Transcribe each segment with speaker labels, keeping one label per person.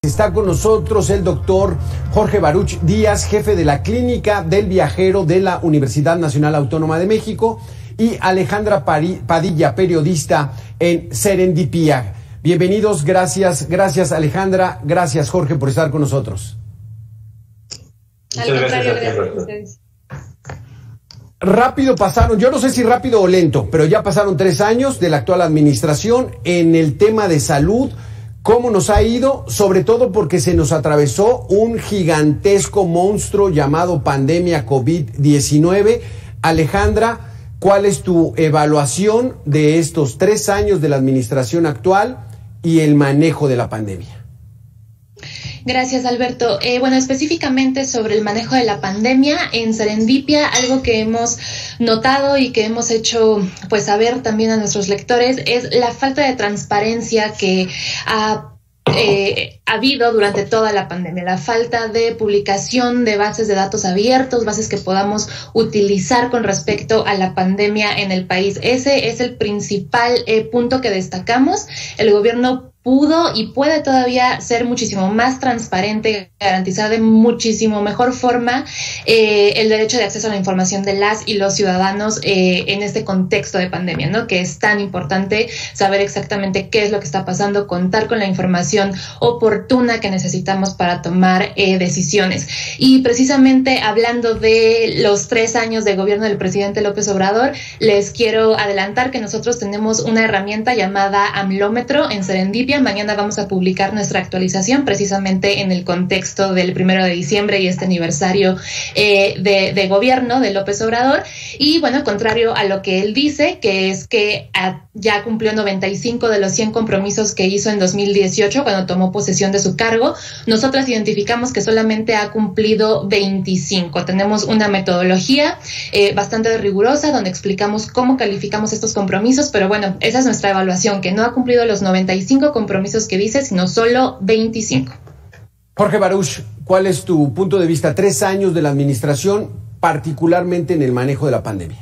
Speaker 1: Está con nosotros el doctor Jorge Baruch Díaz, jefe de la Clínica del Viajero de la Universidad Nacional Autónoma de México, y Alejandra Padilla, periodista en Serendipia. Bienvenidos, gracias Alejandra, gracias Jorge por estar con nosotros.
Speaker 2: Muchas gracias a ustedes.
Speaker 1: Rápido pasaron, yo no sé si rápido o lento, pero ya pasaron 3 años de la actual administración en el tema de salud. ¿Cómo nos ha ido? Sobre todo porque se nos atravesó un gigantesco monstruo llamado pandemia COVID-19. Alejandra, ¿cuál es tu evaluación de estos 3 años de la administración actual y el manejo de la pandemia?
Speaker 2: Gracias, Alberto. Bueno, específicamente sobre el manejo de la pandemia en Serendipia, algo que hemos notado y que hemos hecho pues saber también a nuestros lectores es la falta de transparencia que ha habido durante toda la pandemia, la falta de publicación de bases de datos abiertos, bases que podamos utilizar con respecto a la pandemia en el país. Ese es el principal punto que destacamos. El gobierno pudo y puede todavía ser muchísimo más transparente, garantizar de muchísimo mejor forma el derecho de acceso a la información de las y los ciudadanos en este contexto de pandemia, ¿no? Que es tan importante saber exactamente qué es lo que está pasando, contar con la información oportuna que necesitamos para tomar decisiones. Y precisamente hablando de los 3 años de gobierno del presidente López Obrador, les quiero adelantar que nosotros tenemos una herramienta llamada AMLómetro en Serendipia. Mañana vamos a publicar nuestra actualización precisamente en el contexto del 1 de diciembre y este aniversario de gobierno de López Obrador. Y bueno, contrario a lo que él dice, que es que ya cumplió 95 de los 100 compromisos que hizo en 2018 cuando tomó posesión de su cargo, nosotras identificamos que solamente ha cumplido 25. Tenemos una metodología bastante rigurosa donde explicamos cómo calificamos estos compromisos, pero bueno, esa es nuestra evaluación, que no ha cumplido los 95 compromisos que dice, sino solo 25.
Speaker 1: Jorge Baruch, ¿cuál es tu punto de vista? 3 años de la administración, particularmente en el manejo de la pandemia.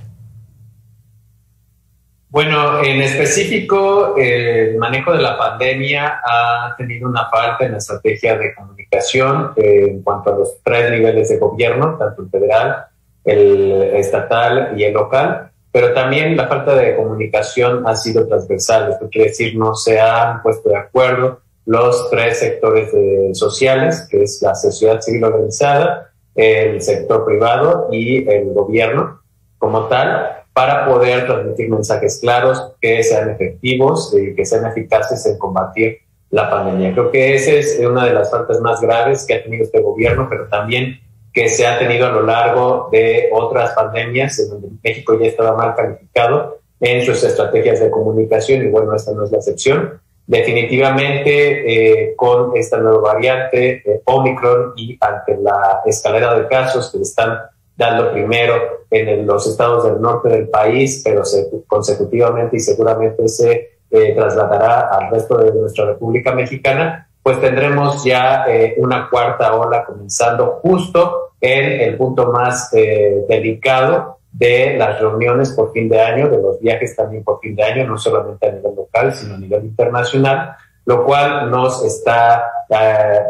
Speaker 3: Bueno, en específico, el manejo de la pandemia ha tenido una falta en la estrategia de comunicación en cuanto a los 3 niveles de gobierno, tanto el federal, el estatal y el local. Pero también la falta de comunicación ha sido transversal. Esto quiere decir, no se han puesto de acuerdo los 3 sectores sociales, que es la sociedad civil organizada, el sector privado y el gobierno como tal, para poder transmitir mensajes claros que sean efectivos y que sean eficaces en combatir la pandemia. Creo que esa es una de las faltas más graves que ha tenido este gobierno, pero también que se ha tenido a lo largo de otras pandemias en donde México ya estaba mal calificado en sus estrategias de comunicación, y bueno, esta no es la excepción. Definitivamente con esta nueva variante Omicron y ante la escalera de casos que están dando primero en los estados del norte del país, pero consecutivamente y seguramente se trasladará al resto de nuestra República Mexicana, pues tendremos ya una 4ª ola comenzando justo en el punto más delicado de las reuniones por fin de año, de los viajes también por fin de año, no solamente a nivel local, sino a nivel internacional, lo cual nos está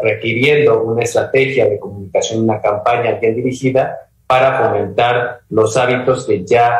Speaker 3: requiriendo una estrategia de comunicación, una campaña bien dirigida para fomentar los hábitos que ya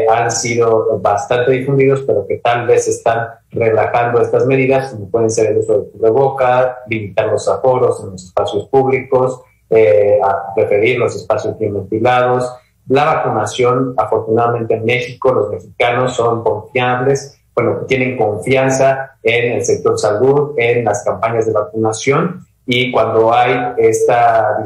Speaker 3: han sido bastante difundidos, pero que tal vez están relajando estas medidas, como pueden ser el uso de cubrebocas, limitar los aforos en los espacios públicos, a preferir los espacios bien ventilados. La vacunación, afortunadamente en México, los mexicanos son confiables, bueno, tienen confianza en el sector salud, en las campañas de vacunación, y cuando hay esta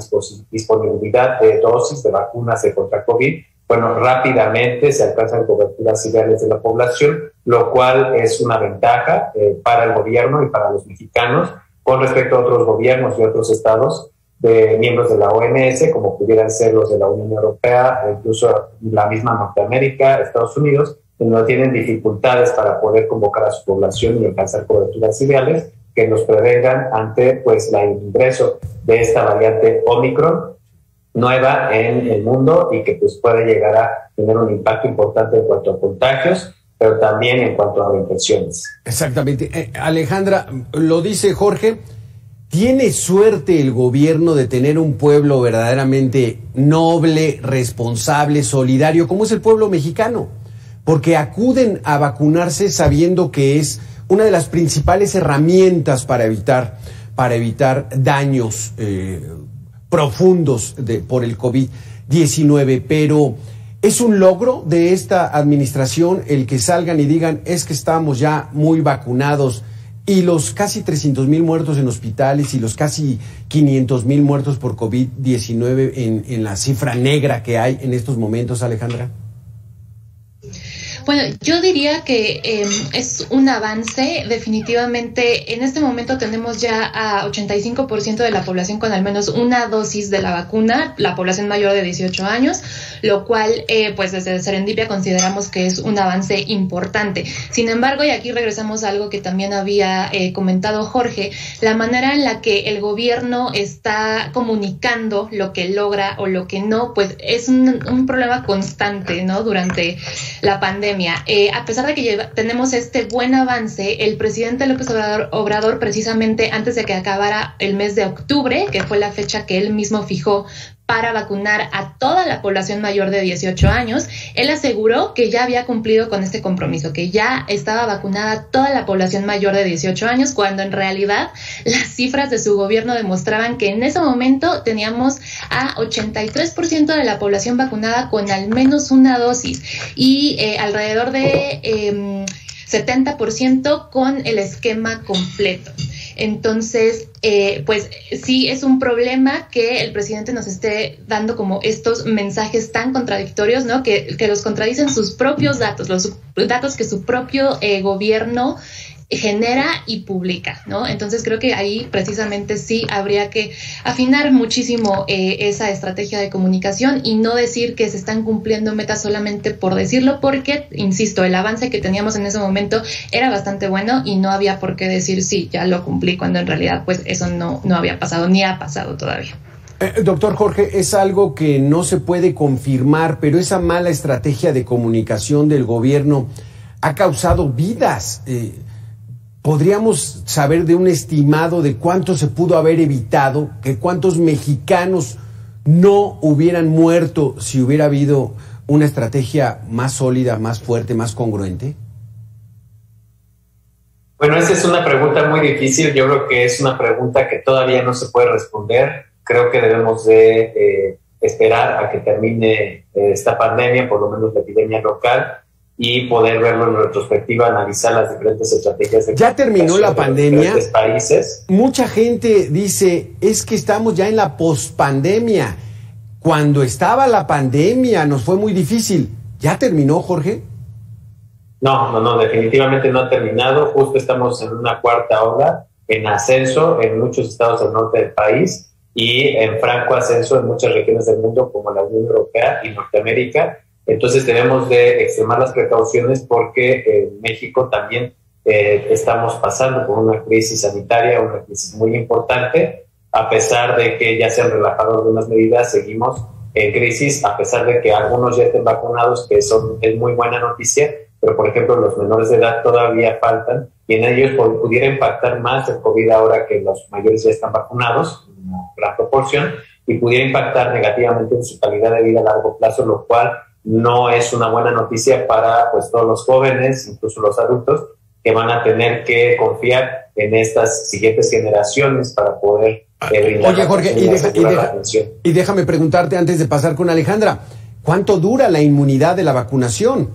Speaker 3: disponibilidad de dosis de vacunas contra COVID, bueno, rápidamente se alcanzan coberturas ideales de la población, lo cual es una ventaja para el gobierno y para los mexicanos con respecto a otros gobiernos y otros estados de miembros de la OMS, como pudieran ser los de la Unión Europea, o incluso la misma Norteamérica, Estados Unidos, que no tienen dificultades para poder convocar a su población y alcanzar coberturas ideales que nos prevengan ante pues el ingreso de esta variante Omicron nueva en el mundo y que pues puede llegar a tener un impacto importante en cuanto a contagios, pero también en cuanto a reinfecciones.
Speaker 1: Exactamente. Alejandra, lo dice Jorge, ¿Tiene suerte el gobierno de tener un pueblo verdaderamente noble, responsable, solidario, como es el pueblo mexicano? Porque acuden a vacunarse sabiendo que es una de las principales herramientas para evitar daños profundos por el COVID-19, pero ¿es un logro de esta administración el que salgan y digan es que estamos ya muy vacunados y los casi 300,000 muertos en hospitales y los casi 500,000 muertos por COVID-19 en la cifra negra que hay en estos momentos, Alejandra?
Speaker 2: Bueno, yo diría que es un avance. Definitivamente, en este momento tenemos ya a 85% de la población con al menos una dosis de la vacuna, la población mayor de 18 años, lo cual, pues desde Serendipia consideramos que es un avance importante. Sin embargo, y aquí regresamos a algo que también había comentado Jorge, la manera en la que el gobierno está comunicando lo que logra o lo que no, pues es un problema constante, ¿no? Durante la pandemia. A pesar de que tenemos este buen avance, el presidente López Obrador, precisamente antes de que acabara el mes de octubre, que fue la fecha que él mismo fijó para vacunar a toda la población mayor de 18 años, él aseguró que ya había cumplido con este compromiso, que ya estaba vacunada toda la población mayor de 18 años, cuando en realidad las cifras de su gobierno demostraban que en ese momento teníamos a 83% de la población vacunada con al menos una dosis y alrededor de 70% con el esquema completo. Entonces, pues sí es un problema que el presidente nos esté dando como estos mensajes tan contradictorios, ¿no? Que los contradicen sus propios datos, los datos que su propio gobierno genera y publica, ¿no? Entonces creo que ahí precisamente sí habría que afinar muchísimo esa estrategia de comunicación y no decir que se están cumpliendo metas solamente por decirlo, porque, insisto, el avance que teníamos en ese momento era bastante bueno y no había por qué decir sí, ya lo cumplí, cuando en realidad pues eso no había pasado ni ha pasado todavía.
Speaker 1: Doctor Jorge, es algo que no se puede confirmar, pero esa mala estrategia de comunicación del gobierno ha causado vidas. ¿Podríamos saber de un estimado de cuánto se pudo haber evitado, que cuántos mexicanos no hubieran muerto si hubiera habido una estrategia más sólida, más fuerte, más congruente?
Speaker 3: Bueno, esa es una pregunta muy difícil. Yo creo que es una pregunta que todavía no se puede responder. Creo que debemos de esperar a que termine esta pandemia, por lo menos la epidemia local, y poder verlo en retrospectiva, analizar las diferentes estrategias.
Speaker 1: Ya terminó la pandemia.
Speaker 3: De países.
Speaker 1: Mucha gente dice, es que estamos ya en la pospandemia. Cuando estaba la pandemia nos fue muy difícil. ¿Ya terminó, Jorge?
Speaker 3: No, definitivamente no ha terminado. Justo estamos en una cuarta ola, en ascenso en muchos estados del norte del país y en franco ascenso en muchas regiones del mundo como la Unión Europea y Norteamérica. Entonces debemos de extremar las precauciones porque en México también estamos pasando por una crisis sanitaria, una crisis muy importante. A pesar de que ya se han relajado algunas medidas, seguimos en crisis, a pesar de que algunos ya estén vacunados, que es muy buena noticia, pero por ejemplo los menores de edad todavía faltan y en ellos pudiera impactar más el COVID ahora que los mayores ya están vacunados, en una gran proporción, y pudiera impactar negativamente en su calidad de vida a largo plazo, lo cual no es una buena noticia para pues todos los jóvenes, incluso los adultos, que van a tener que confiar en estas siguientes generaciones para poder brindar.
Speaker 1: Oye, Jorge, y déjame preguntarte antes de pasar con Alejandra, ¿cuánto dura la inmunidad de la vacunación?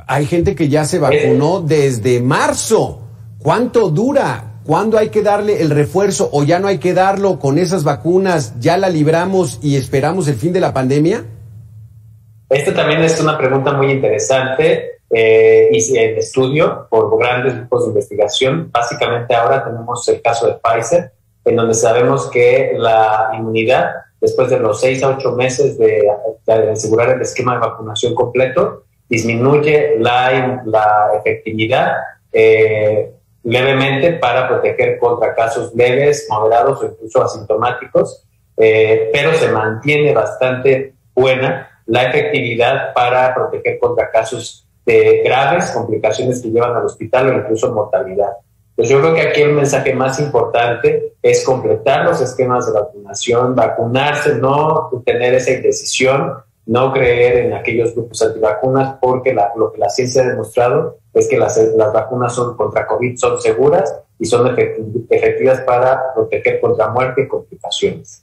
Speaker 1: Hay gente que ya se vacunó desde marzo. ¿Cuánto dura? ¿Cuándo hay que darle el refuerzo o ya no hay que darlo con esas vacunas? ¿Ya la libramos y esperamos el fin de la pandemia?
Speaker 3: Esto también es una pregunta muy interesante y en estudio por grandes grupos de investigación. Básicamente ahora tenemos el caso de Pfizer, en donde sabemos que la inmunidad, después de los 6 a 8 meses de asegurar el esquema de vacunación completo, disminuye la efectividad levemente para proteger contra casos leves, moderados o incluso asintomáticos, pero se mantiene bastante buena la efectividad para proteger contra casos de graves complicaciones que llevan al hospital o incluso mortalidad. Pues yo creo que aquí el mensaje más importante es completar los esquemas de vacunación, vacunarse, no tener esa indecisión, no creer en aquellos grupos antivacunas, porque lo que la ciencia ha demostrado es que las vacunas contra COVID son seguras y son efectivas para proteger contra muerte y complicaciones.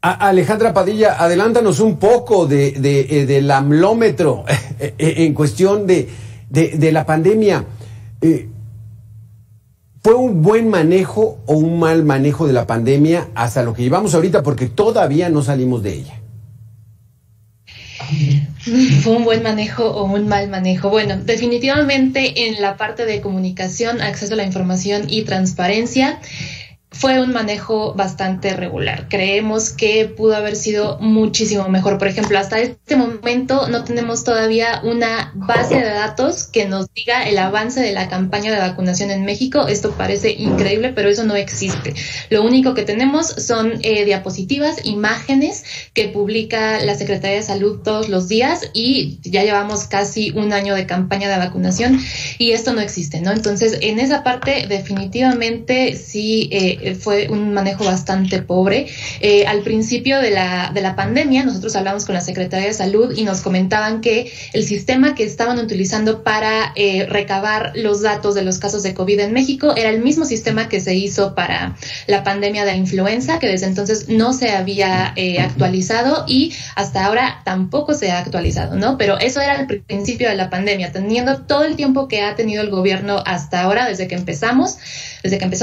Speaker 1: Alejandra Padilla, adelántanos un poco del amlómetro en cuestión de la pandemia. ¿Fue un buen manejo o un mal manejo de la pandemia hasta lo que llevamos ahorita? Porque todavía no salimos de ella.
Speaker 2: ¿Fue un buen manejo o un mal manejo? Bueno, definitivamente en la parte de comunicación, acceso a la información y transparencia, fue un manejo bastante regular. Creemos que pudo haber sido muchísimo mejor. Por ejemplo, hasta este momento no tenemos todavía una base de datos que nos diga el avance de la campaña de vacunación en México. Esto parece increíble, pero eso no existe. Lo único que tenemos son diapositivas, imágenes que publica la Secretaría de Salud todos los días, y ya llevamos casi un año de campaña de vacunación y esto no existe, ¿no? Entonces, en esa parte definitivamente sí fue un manejo bastante pobre. Al principio de la pandemia, nosotros hablamos con la Secretaría de Salud y nos comentaban que el sistema que estaban utilizando para recabar los datos de los casos de COVID en México era el mismo sistema que se hizo para la pandemia de la influenza, que desde entonces no se había actualizado y hasta ahora tampoco se ha actualizado, ¿no? Pero eso era al principio de la pandemia, teniendo todo el tiempo que ha tenido el gobierno hasta ahora, desde que empezó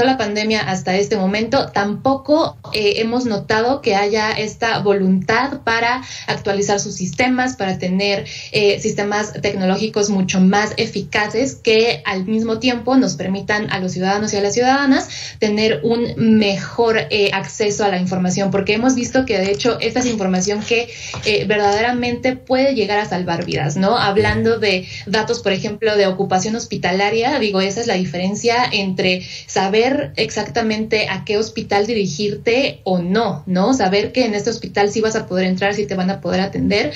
Speaker 2: la pandemia hasta este momento, tampoco hemos notado que haya esta voluntad para actualizar sus sistemas, para tener sistemas tecnológicos mucho más eficaces que al mismo tiempo nos permitan a los ciudadanos y a las ciudadanas tener un mejor acceso a la información, porque hemos visto que de hecho esta es información que verdaderamente puede llegar a salvar vidas, ¿no? Hablando de datos, por ejemplo, de ocupación hospitalaria, digo, esa es la diferencia entre saber exactamente a qué hospital dirigirte o no, ¿no? Saber que en este hospital sí vas a poder entrar, sí te van a poder atender,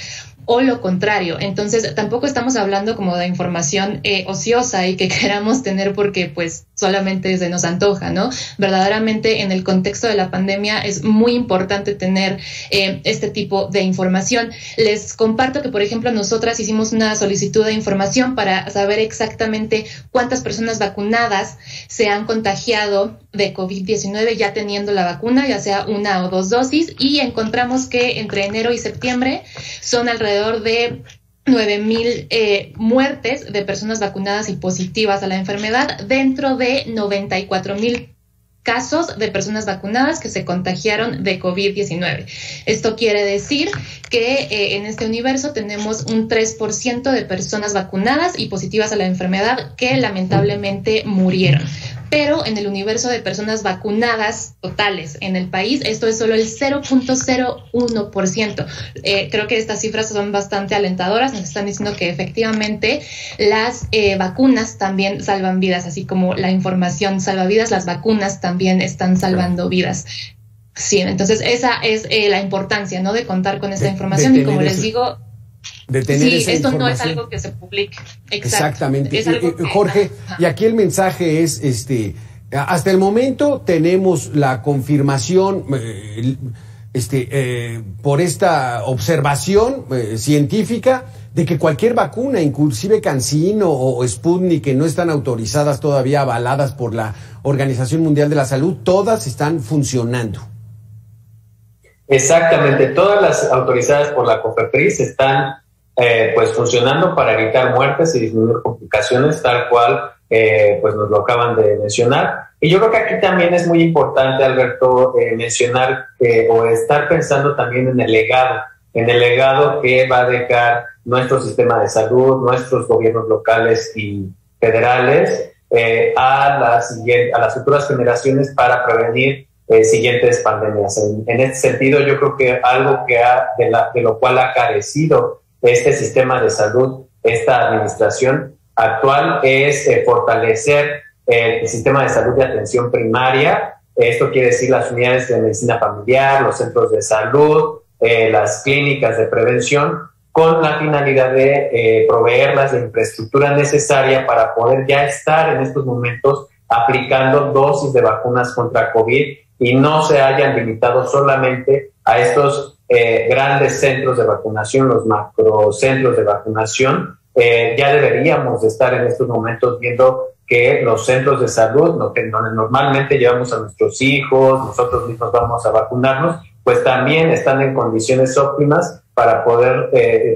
Speaker 2: o lo contrario. Entonces, tampoco estamos hablando como de información ociosa y que queramos tener porque pues solamente se nos antoja, ¿no? Verdaderamente en el contexto de la pandemia es muy importante tener este tipo de información. Les comparto que, por ejemplo, nosotras hicimos una solicitud de información para saber exactamente cuántas personas vacunadas se han contagiado de COVID-19 ya teniendo la vacuna, ya sea 1 o 2 dosis, y encontramos que entre enero y septiembre son alrededor de 9,000 muertes de personas vacunadas y positivas a la enfermedad, dentro de 94,000 casos de personas vacunadas que se contagiaron de COVID-19. Esto quiere decir que en este universo tenemos un 3% de personas vacunadas y positivas a la enfermedad que lamentablemente murieron. Pero en el universo de personas vacunadas totales en el país, esto es solo el 0.01%. Creo que estas cifras son bastante alentadoras. Nos están diciendo que efectivamente las vacunas también salvan vidas, así como la información salva vidas, las vacunas también están salvando vidas. Sí, entonces esa es la importancia, ¿no?, de contar con esta información, y como les digo,
Speaker 1: de tener
Speaker 2: sí,
Speaker 1: esa
Speaker 2: esto
Speaker 1: información.
Speaker 2: No es algo que se publique.
Speaker 1: Exactamente.
Speaker 2: Es algo que,
Speaker 1: Jorge, y aquí el mensaje es, hasta el momento tenemos la confirmación, por esta observación científica, de que cualquier vacuna, inclusive CanSino o Sputnik, que no están autorizadas todavía, avaladas por la Organización Mundial de la Salud, todas están funcionando.
Speaker 3: Exactamente, todas las autorizadas por la COFEPRIS están pues funcionando para evitar muertes y disminuir complicaciones, tal cual pues nos lo acaban de mencionar. Y yo creo que aquí también es muy importante, Alberto, mencionar o estar pensando también en el legado que va a dejar nuestro sistema de salud, nuestros gobiernos locales y federales a las futuras generaciones para prevenir siguientes pandemias. En este sentido, yo creo que algo de lo cual ha carecido este sistema de salud, esta administración actual, es fortalecer el sistema de salud de atención primaria. Esto quiere decir las unidades de medicina familiar, los centros de salud, las clínicas de prevención, con la finalidad de proveerlas de infraestructura necesaria para poder ya estar en estos momentos aplicando dosis de vacunas contra COVID y no se hayan limitado solamente a estos grandes centros de vacunación, los macrocentros de vacunación. Ya deberíamos estar en estos momentos viendo que los centros de salud, donde normalmente llevamos a nuestros hijos, nosotros mismos vamos a vacunarnos, pues también están en condiciones óptimas para poder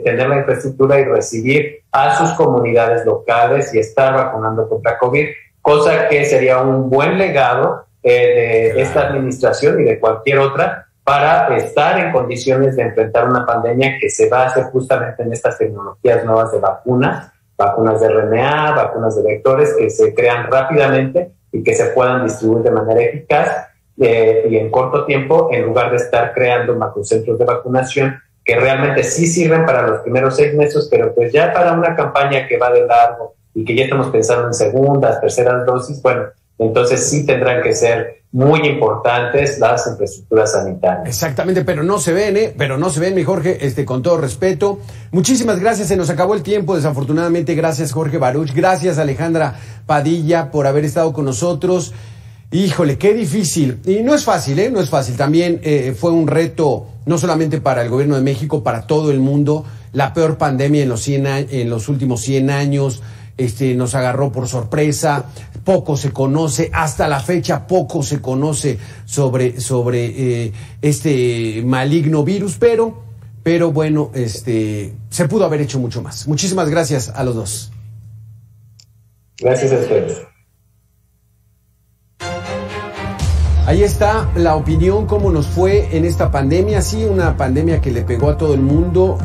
Speaker 3: tener la infraestructura y recibir a sus comunidades locales y estar vacunando contra COVID, cosa que sería un buen legado de esta administración y de cualquier otra para estar en condiciones de enfrentar una pandemia que se base justamente en estas tecnologías nuevas de vacunas de RNA, vacunas de vectores que se crean rápidamente y que se puedan distribuir de manera eficaz y en corto tiempo, en lugar de estar creando macrocentros de vacunación que realmente sí sirven para los primeros 6 meses, pero pues ya para una campaña que va de largo y que ya estamos pensando en segundas, terceras dosis, bueno, entonces sí tendrán que ser muy importantes las infraestructuras sanitarias.
Speaker 1: Exactamente, pero no se ven, pero no se ven, mi Jorge, con todo respeto. Muchísimas gracias, se nos acabó el tiempo, desafortunadamente. Gracias, Jorge Baruch. Gracias, Alejandra Padilla, por haber estado con nosotros. Híjole, qué difícil. Y no es fácil, no es fácil. También fue un reto, no solamente para el gobierno de México, para todo el mundo. La peor pandemia en los últimos 100 años. Nos agarró por sorpresa, poco se conoce, hasta la fecha poco se conoce sobre este maligno virus, pero bueno, se pudo haber hecho mucho más. Muchísimas gracias a los dos.
Speaker 3: Gracias a ustedes.
Speaker 1: Ahí está la opinión, cómo nos fue en esta pandemia. Sí, una pandemia que le pegó a todo el mundo,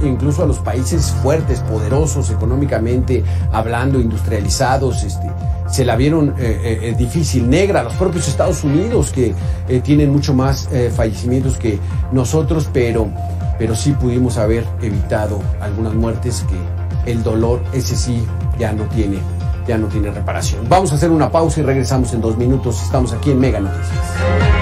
Speaker 1: incluso a los países fuertes, poderosos económicamente hablando, industrializados, se la vieron difícil, negra. Los propios Estados Unidos, que tienen mucho más fallecimientos que nosotros, pero sí pudimos haber evitado algunas muertes que el dolor, ese sí, ya no tiene reparación. Vamos a hacer una pausa y regresamos en 2 minutos. Estamos aquí en Mega Noticias.